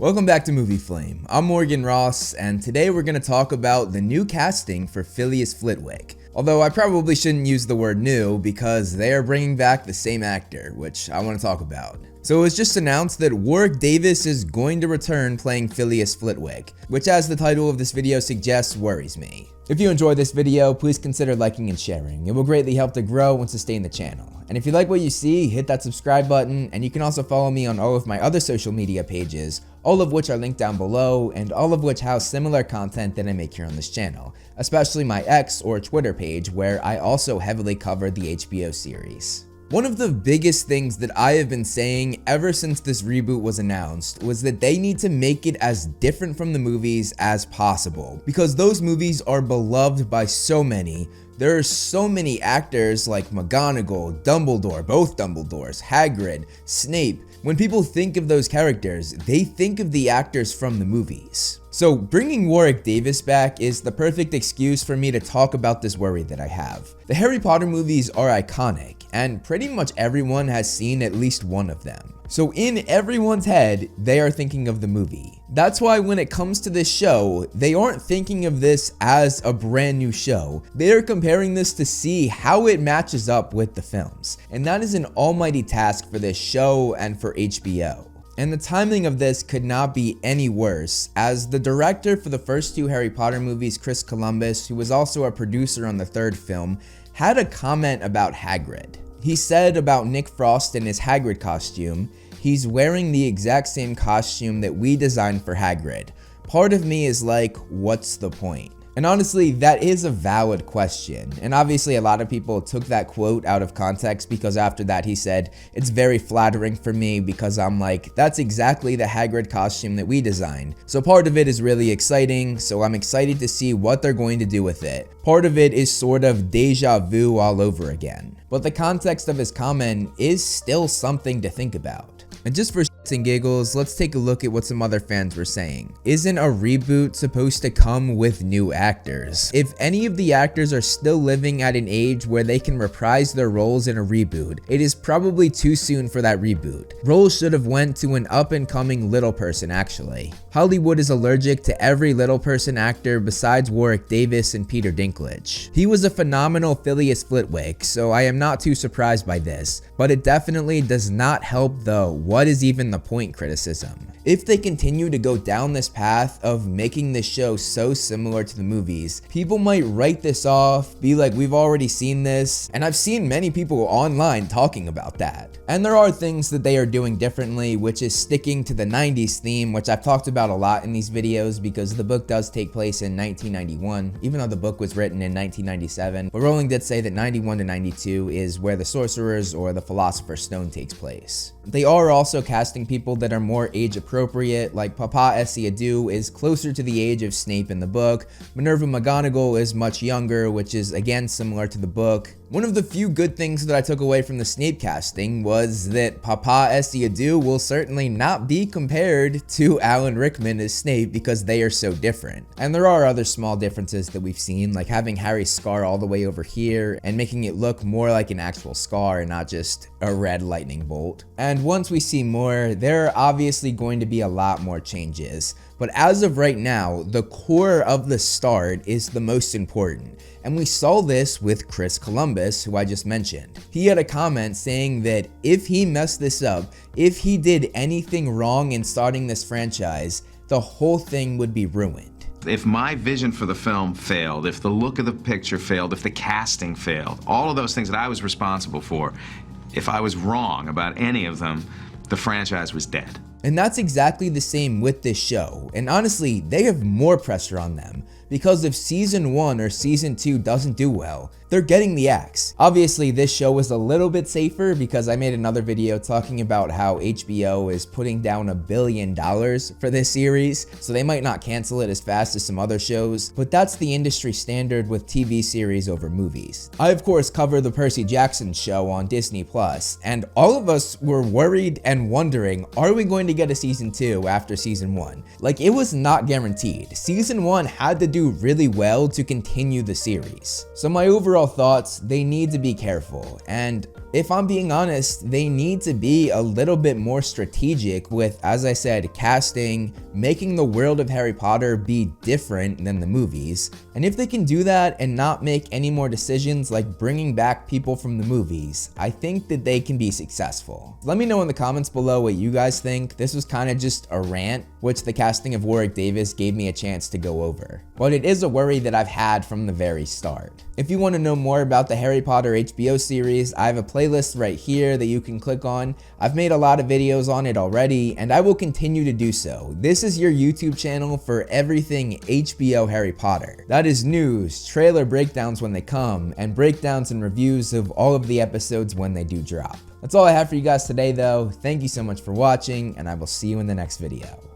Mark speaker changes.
Speaker 1: Welcome back to Movie Flame. I'm Morgan Ross, and today we're going to talk about the new casting for Filius Flitwick. Although I probably shouldn't use the word new because they are bringing back the same actor, which I want to talk about. So it was just announced that Warwick Davis is going to return playing Filius Flitwick, which as the title of this video suggests worries me. If you enjoyed this video, please consider liking and sharing. It will greatly help to grow and sustain the channel. And if you like what you see, hit that subscribe button, and you can also follow me on all of my other social media pages, all of which are linked down below, and all of which house similar content that I make here on this channel, especially my X or Twitter page where I also heavily cover the HBO series. One of the biggest things that I have been saying ever since this reboot was announced was that they need to make it as different from the movies as possible, because those movies are beloved by so many. There are so many actors like McGonagall, Dumbledore, both Dumbledores, Hagrid, Snape. When people think of those characters, they think of the actors from the movies. So bringing Warwick Davis back is the perfect excuse for me to talk about this worry that I have. The Harry Potter movies are iconic, and pretty much everyone has seen at least one of them. So in everyone's head, they are thinking of the movie. That's why when it comes to this show, they aren't thinking of this as a brand new show. They are comparing this to see how it matches up with the films. And that is an almighty task for this show and for HBO. And the timing of this could not be any worse, as the director for the first two Harry Potter movies, Chris Columbus, who was also a producer on the third film, had a comment about Hagrid. He said about Nick Frost in his Hagrid costume, "He's wearing the exact same costume that we designed for Hagrid." Part of me is like, what's the point? And honestly, that is a valid question. And obviously a lot of people took that quote out of context because after that he said, "It's very flattering for me because I'm like, that's exactly the Hagrid costume that we designed." So part of it is really exciting, so I'm excited to see what they're going to do with it. Part of it is sort of deja vu all over again. But the context of his comment is still something to think about. And just for shits and giggles, let's take a look at what some other fans were saying. Isn't a reboot supposed to come with new actors? If any of the actors are still living at an age where they can reprise their roles in a reboot, it is probably too soon for that reboot. Roles should have went to an up-and-coming little person actually. Hollywood is allergic to every little person actor besides Warwick Davis and Peter Dinklage. He was a phenomenal Filius Flitwick, so I am not too surprised by this, but it definitely does not help the "what is even the point" criticism. If they continue to go down this path of making this show so similar to the movies, people might write this off, be like, we've already seen this, and I've seen many people online talking about that. And there are things that they are doing differently, which is sticking to the 90s theme, which I've talked about a lot in these videos because the book does take place in 1991, even though the book was written in 1997. But Rowling did say that 91 to 92 is where the Sorcerer's or the Philosopher's Stone takes place. They are also casting people that are more age appropriate, like Papa Essiadu is closer to the age of Snape in the book. Minerva McGonagall is much younger, which is again similar to the book. One of the few good things that I took away from the Snape casting was that Papa Essiadu will certainly not be compared to Alan Rickman as Snape because they are so different. And there are other small differences that we've seen, like having Harry's scar all the way over here and making it look more like an actual scar and not just a red lightning bolt. And once we see more, there are obviously going to be a lot more changes. But as of right now, the core of the start is the most important. And we saw this with Chris Columbus, who I just mentioned. He had a comment saying that if he messed this up, if he did anything wrong in starting this franchise, the whole thing would be ruined.
Speaker 2: If my vision for the film failed, if the look of the picture failed, if the casting failed, all of those things that I was responsible for, if I was wrong about any of them, the franchise was dead.
Speaker 1: And that's exactly the same with this show. And honestly, they have more pressure on them because if season 1 or season 2 doesn't do well, they're getting the axe. Obviously, this show is a little bit safer because I made another video talking about how HBO is putting down $1 billion for this series, so they might not cancel it as fast as some other shows, but that's the industry standard with TV series over movies. I of course cover the Percy Jackson show on Disney+, and all of us were worried and wondering, are we going to get a season 2 after season 1? Like, it was not guaranteed. Season 1 had to do do really well to continue the series. So my overall thoughts, they need to be careful, and if I'm being honest, they need to be a little bit more strategic with, as I said, casting, making the world of Harry Potter be different than the movies. And if they can do that and not make any more decisions like bringing back people from the movies, I think that they can be successful. Let me know in the comments below what you guys think. This was kind of just a rant, which the casting of Warwick Davis gave me a chance to go over. But it is a worry that I've had from the very start. If you want to know more about the Harry Potter HBO series, I have a playlist right here that you can click on. I've made a lot of videos on it already, and I will continue to do so. This is your YouTube channel for everything HBO Harry Potter. That is news, trailer breakdowns when they come, and breakdowns and reviews of all of the episodes when they do drop. That's all I have for you guys today though. Thank you so much for watching, and I will see you in the next video.